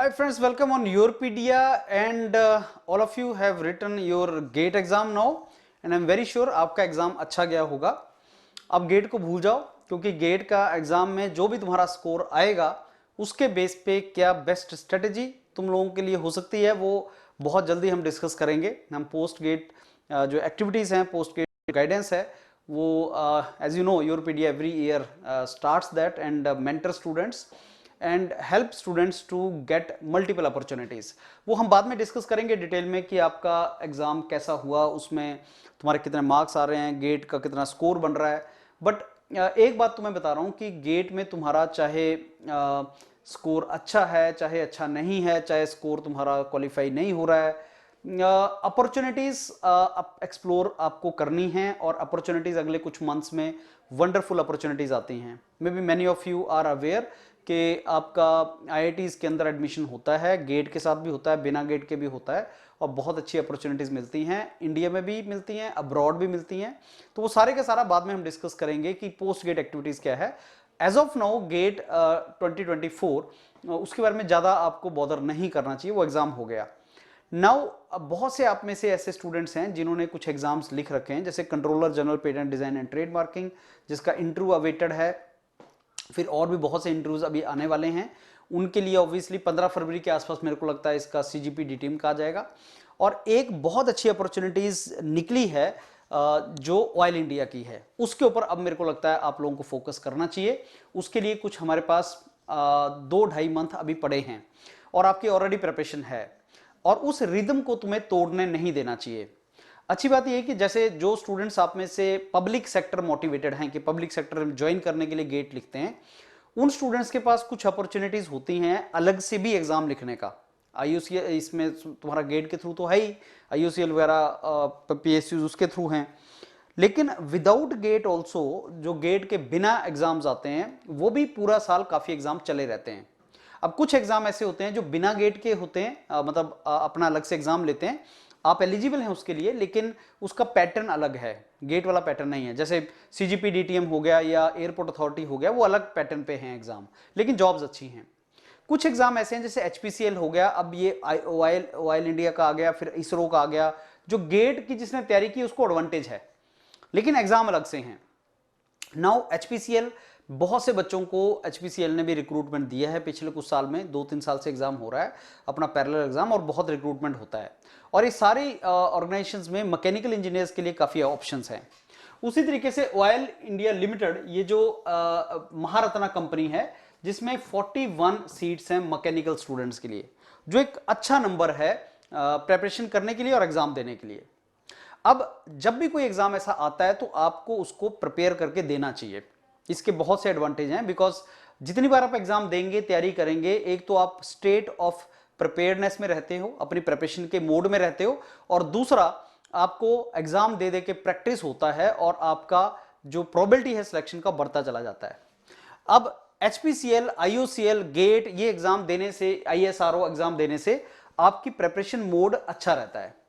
Hi friends, welcome on Yourpedia and all of you have written your GATE exam now and I'm very sure आपका exam अच्छा गया होगा। अब gate को भूल जाओ क्योंकि गेट का एग्जाम में जो भी तुम्हारा स्कोर आएगा उसके बेस पे क्या बेस्ट स्ट्रेटेजी तुम लोगों के लिए हो सकती है वो बहुत जल्दी हम डिस्कस करेंगे। हम पोस्ट गेट जो एक्टिविटीज़ हैं, पोस्ट गेट गाइडेंस है वो as you know Yourpedia every year starts that and mentor students and help students to get multiple opportunities. वो हम बाद में डिस्कस करेंगे डिटेल में कि आपका एग्ज़ाम कैसा हुआ, उसमें तुम्हारे कितने मार्क्स आ रहे हैं, गेट का कितना स्कोर बन रहा है। बट एक बात तुम्हें बता रहा हूँ कि गेट में तुम्हारा चाहे स्कोर अच्छा है चाहे अच्छा नहीं है, चाहे स्कोर तुम्हारा क्वालिफाई नहीं हो रहा है, अपॉर्चुनिटीज़ एक्सप्लोर आपको करनी है और अपॉर्चुनिटीज़ अगले कुछ मंथ्स में वंडरफुल अपॉर्चुनिटीज़ आती हैं। Maybe many of you are aware कि आपका आईआईटीज़ के अंदर एडमिशन होता है, गेट के साथ भी होता है, बिना गेट के भी होता है और बहुत अच्छी अपॉर्चुनिटीज़ मिलती हैं, इंडिया में भी मिलती हैं, अब्रॉड भी मिलती हैं। तो वो सारे का सारा बाद में हम डिस्कस करेंगे कि पोस्ट गेट एक्टिविटीज़ क्या है। एज ऑफ नाउ गेट 2024 उसके बारे में ज़्यादा आपको बॉदर नहीं करना चाहिए, वो एग्ज़ाम हो गया। नाउ बहुत से आप में से ऐसे स्टूडेंट्स हैं जिन्होंने कुछ एग्जाम्स लिख रखे हैं, जैसे controller general patent design and trademarking जिसका इंटरव्यू अवेटेड है, फिर और भी बहुत से इंटरव्यूज अभी आने वाले हैं। उनके लिए ऑब्वियसली 15 फरवरी के आसपास मेरे को लगता है इसका सीजीपी डी टीम का आ जाएगा। और एक बहुत अच्छी अपॉर्चुनिटीज निकली है जो ऑयल इंडिया की है, उसके ऊपर अब मेरे को लगता है आप लोगों को फोकस करना चाहिए। उसके लिए कुछ हमारे पास 2-2.5 मंथ अभी पड़े हैं और आपकी ऑलरेडी प्रिपरेशन है और उस रिदम को तुम्हें तोड़ने नहीं देना चाहिए। अच्छी बात यह है कि जैसे जो स्टूडेंट्स आप में से पब्लिक सेक्टर मोटिवेटेड हैं कि पब्लिक सेक्टर में ज्वाइन करने के लिए गेट लिखते हैं, उन स्टूडेंट्स के पास कुछ अपॉर्चुनिटीज होती हैं अलग से भी एग्जाम लिखने का। आईयूसीएल इसमें तुम्हारा गेट के थ्रू तो है ही, आईयूसीएल वगैरह पीएसयू उसके थ्रू हैं, लेकिन विदाउट गेट ऑल्सो जो गेट के बिना एग्जाम्स आते हैं वो भी पूरा साल काफी एग्जाम चले रहते हैं। अब कुछ एग्जाम ऐसे होते हैं जो बिना गेट के होते हैं, मतलब अपना अलग से एग्जाम लेते हैं, आप एलिजिबल हैं उसके लिए, लेकिन उसका पैटर्न अलग है, गेट वाला पैटर्न नहीं है। जैसे सीजीपी डीटीएम हो गया या एयरपोर्ट अथॉरिटी हो गया, वो अलग पैटर्न पे हैं एग्जाम, लेकिन जॉब्स अच्छी हैं। कुछ एग्जाम ऐसे हैं जैसे एचपीसीएल हो गया, अब ये ऑयल इंडिया का आ गया, फिर इसरो का आ गया, जो गेट की जिसने तैयारी की उसको एडवांटेज है, लेकिन एग्जाम अलग से हैं। नाउ एचपीसीएल, बहुत से बच्चों को एचपीसीएल ने भी रिक्रूटमेंट दिया है पिछले कुछ साल में, 2-3 साल से एग्जाम हो रहा है अपना पैरेलल एग्जाम और बहुत रिक्रूटमेंट होता है। और ये सारी ऑर्गेनाइजेशंस में मैकेनिकल इंजीनियर्स के लिए काफ़ी ऑप्शंस हैं। उसी तरीके से ऑयल इंडिया लिमिटेड, ये जो महारत्ना कंपनी है जिसमें 41 सीट्स हैं मैकेनिकल स्टूडेंट्स के लिए, जो एक अच्छा नंबर है प्रेपरेशन करने के लिए और एग्जाम देने के लिए। अब जब भी कोई एग्जाम ऐसा आता है तो आपको उसको प्रिपेयर करके देना चाहिए। इसके बहुत से एडवांटेज हैं, बिकॉज जितनी बार आप एग्जाम देंगे, तैयारी करेंगे, एक तो आप स्टेट ऑफ प्रिपेयर्डनेस में रहते हो, अपनी प्रिपरेशन के मोड में रहते हो, और दूसरा आपको एग्जाम दे दे के प्रैक्टिस होता है और आपका जो प्रोबेबिलिटी है सिलेक्शन का बढ़ता चला जाता है। अब एचपीसीएल, आईओसीएल, गेट, ये एग्जाम देने से, आईएसआरओ एग्जाम देने से आपकी प्रिपरेशन मोड अच्छा रहता है।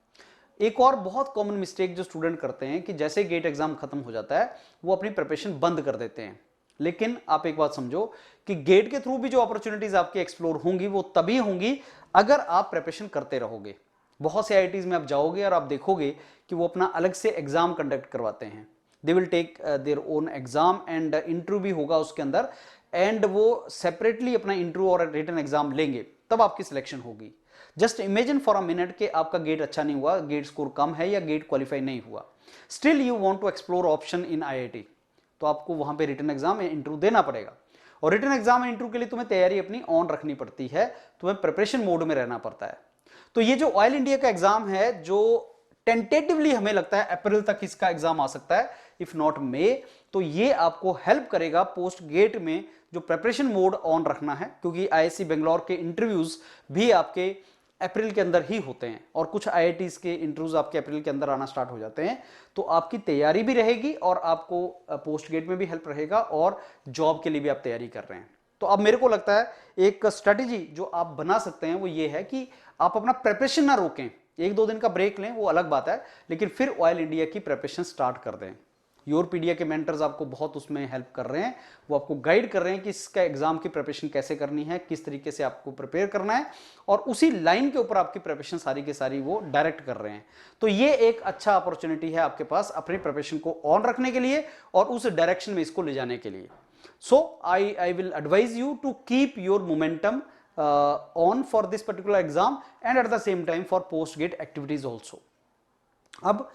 एक और बहुत कॉमन मिस्टेक जो स्टूडेंट करते हैं कि जैसे गेट एग्जाम खत्म हो जाता है वो अपनी प्रिपरेशन बंद कर देते हैं। लेकिन आप एक बात समझो कि गेट के थ्रू भी जो अपॉर्चुनिटीज आपकी एक्सप्लोर होंगी वो तभी होंगी अगर आप प्रिपरेशन करते रहोगे। बहुत से आईआईटीज में आप जाओगे और आप देखोगे कि वो अपना अलग से एग्जाम कंडक्ट करवाते हैं, they will take their own exam and interview भी होगा उसके अंदर, एंड वो सेपरेटली अपना इंटरव्यू और रिटन एग्जाम लेंगे, तब आपकी सिलेक्शन होगी। Just imagine for a minute कि आपका गेट अच्छा नहीं हुआ, गेट स्कोर कम है या गेट क्वालिफाई नहीं हुआ, still you want to explore option in IIT, तो आपको वहां पे रिटन एग्जाम या इंटरव्यू देना पड़ेगा। और रिटन एग्जाम या इंटरव्यू के लिए तुम्हें तैयारी अपनी ऑन रखनी पड़ती है, तुम्हें प्रिपरेशन मोड में रहना पड़ता है। तो ये जो ऑयल इंडिया का एग्जाम है, जो टेंटेटिवली हमें लगता है अप्रैल तक इसका एग्जाम आ सकता है, इफ नॉट मे, तो ये आपको हेल्प करेगा पोस्ट गेट में जो प्रिपरेशन मोड ऑन रखना है, क्योंकि आईआईसी बेंगलोर के इंटरव्यूज भी आपके अप्रैल के अंदर ही होते हैं और कुछ आईआईटीज के इंटरव्यूज आपके अप्रैल के अंदर आना स्टार्ट हो जाते हैं। तो आपकी तैयारी भी रहेगी और आपको पोस्ट गेट में भी हेल्प रहेगा और जॉब के लिए भी आप तैयारी कर रहे हैं। तो अब मेरे को लगता है एक स्ट्रेटेजी जो आप बना सकते हैं वो ये है कि आप अपना प्रिपरेशन ना रोकें, 1-2 दिन का ब्रेक लें वो अलग बात है, लेकिन फिर ऑयल इंडिया की प्रिपरेशन स्टार्ट कर दें। योरपीडिया के मेंटर्स आपको बहुत उसमें हेल्प कर रहे हैं, वो आपको गाइड कर रहे हैं कि इसका एग्जाम की प्रिपरेशन कैसे करनी है, किस तरीके से आपको प्रिपेयर करना है, और उसी लाइन के ऊपर आपकी प्रिपरेशन सारी की सारी वो डायरेक्ट कर रहे हैं। तो ये एक अच्छा अपॉर्चुनिटी है आपके पास अपनी प्रिपरेशन को ऑन रखने के लिए और उस डायरेक्शन में इसको ले जाने के लिए। So I will advise you to keep your momentum on for this particular exam and at the same time for post gate activities also। अब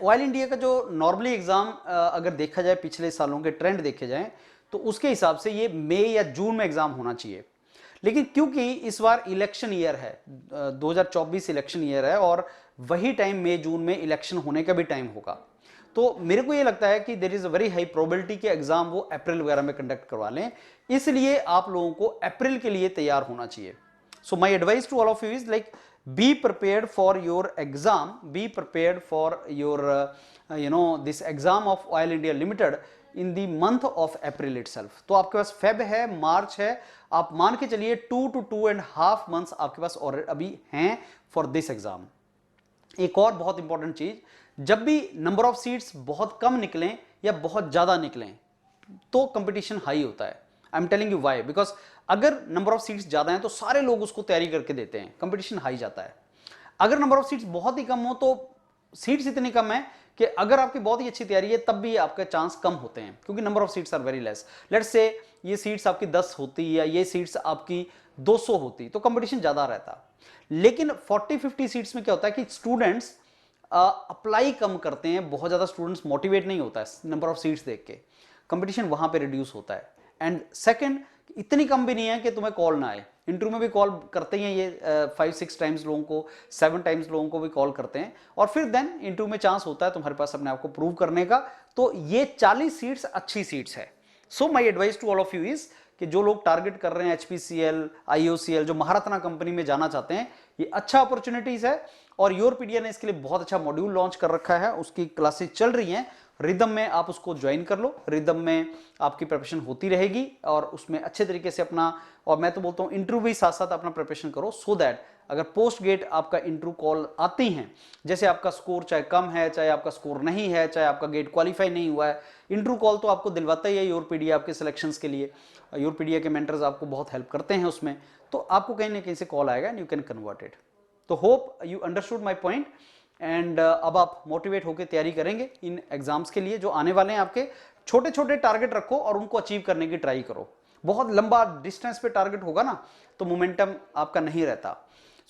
ऑयल इंडिया का जो नॉर्मली एग्जाम अगर देखा जाए पिछले सालों के ट्रेंड देखे जाए तो उसके हिसाब से ये मई या जून में एग्जाम होना चाहिए, लेकिन क्योंकि इस बार इलेक्शन ईयर है, 2024 इलेक्शन ईयर है और वही टाइम मई जून में इलेक्शन होने का भी टाइम होगा, तो मेरे को ये लगता है कि there is a very high probability कि एग्जाम वो अप्रैल वगैरह में कंडक्ट करवा लें, इसलिए आप लोगों को अप्रैल के लिए तैयार होना चाहिए। So my advice to all of you is like be prepared for your exam, be prepared for your this exam of oil India limited in the month of April itself. तो आपके पास फेब है, मार्च है, आप मान के चलिए 2 to 2.5 months आपके पास already अभी हैं फॉर दिस एग्जाम। एक और बहुत इंपॉर्टेंट चीज, जब भी नंबर ऑफ सीट्स बहुत कम निकलें या बहुत ज्यादा निकलें तो कंपटीशन हाई होता है। I am telling you why, because अगर नंबर ऑफ सीट्स ज्यादा हैं तो सारे लोग उसको तैयारी करके देते हैं, कंपटीशन हाई जाता है। अगर नंबर ऑफ सीट्स बहुत ही कम हो तो सीट्स इतनी कम है कि अगर आपकी बहुत ही अच्छी तैयारी है तब भी आपके चांस कम होते हैं, क्योंकि number of seats are very less. Let's say ये सीट्स आपकी 10 होती या ये सीट्स आपकी 200 होती तो कंपटीशन ज्यादा रहता, लेकिन 40-50 सीट्स में क्या होता है कि स्टूडेंट्स अप्लाई कम करते हैं, बहुत ज्यादा स्टूडेंट्स मोटिवेट नहीं होता है नंबर ऑफ सीट्स देख के, कंपटीशन वहां पे रिड्यूस होता है। एंड सेकंड, इतनी कम भी नहीं है कि तुम्हें कॉल ना आए, इंटरव्यू में भी कॉल करते हैं ये 5-6 टाइम्स लोगों को, 7 टाइम्स लोगों को भी कॉल करते हैं, और फिर देन इंटरव्यू में चांस होता है तुम्हारे पास अपने आप को प्रूव करने का। तो ये 40 सीट्स अच्छी सीट्स है। So my advice to all of you is कि जो लोग टारगेट कर रहे हैं HPCL, IOCL, जो महारत्ना कंपनी में जाना चाहते हैं, ये अच्छा अपॉर्चुनिटीज है और योरपीडिया ने इसके लिए बहुत अच्छा मॉड्यूल लॉन्च कर रखा है, उसकी क्लासेस चल रही हैं, रिदम में आप उसको ज्वाइन कर लो, रिदम में आपकी प्रिपरेशन होती रहेगी और उसमें अच्छे तरीके से अपना, और मैं तो बोलता हूं इंटरव्यू भी साथ साथ अपना प्रिपरेशन करो, सो दैट अगर पोस्ट गेट आपका इंटरव्यू कॉल आती हैं, जैसे आपका स्कोर चाहे कम है, चाहे आपका स्कोर नहीं है, चाहे आपका गेट क्वालिफाई नहीं हुआ है, इंटरव्यू कॉल तो आपको दिलवाता ही है योरपीडिया आपके सिलेक्शंस के लिए। योरपीडिया के मेंटर्स आपको बहुत हेल्प करते हैं उसमें, तो आपको कहीं ना कहीं से कॉल आएगा and you can convert it. तो hope you understood my point and अब आप मोटिवेट होकर तैयारी करेंगे इन एग्जाम्स के लिए जो आने वाले हैं। आपके छोटे छोटे टारगेट रखो और उनको अचीव करने की ट्राई करो। बहुत लंबा डिस्टेंस पे टारगेट होगा ना तो मोमेंटम आपका नहीं रहता।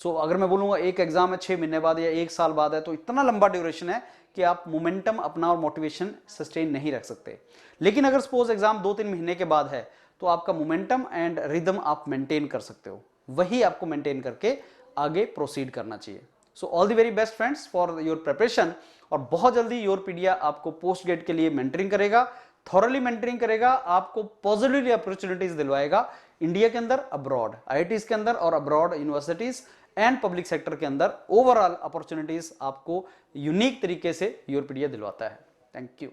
सो अगर मैं बोलूंगा एक एग्जाम है 6 महीने बाद या 1 साल बाद है तो इतना लंबा ड्यूरेशन है कि आप मोमेंटम अपना और मोटिवेशन सस्टेन नहीं रख सकते। लेकिन अगर सपोज एग्जाम 2-3 महीने के बाद है तो आपका मोमेंटम एंड रिदम आप मेंटेन कर सकते हो, वही आपको मेंटेन करके आगे प्रोसीड करना चाहिए। So all the very best friends for your preparation, और बहुत जल्दी योरपीडिया आपको पोस्ट गेट के लिए मेंटरिंग करेगा, थॉरली मेंटरिंग करेगा, आपको पॉजिटिवली अपॉर्चुनिटीज दिलवाएगा इंडिया के अंदर, अब्रॉड, IITs के अंदर और abroad universities and public sector के अंदर ओवरऑल अपॉर्चुनिटीज आपको यूनिक तरीके से योरपीडिया दिलवाता है। Thank you.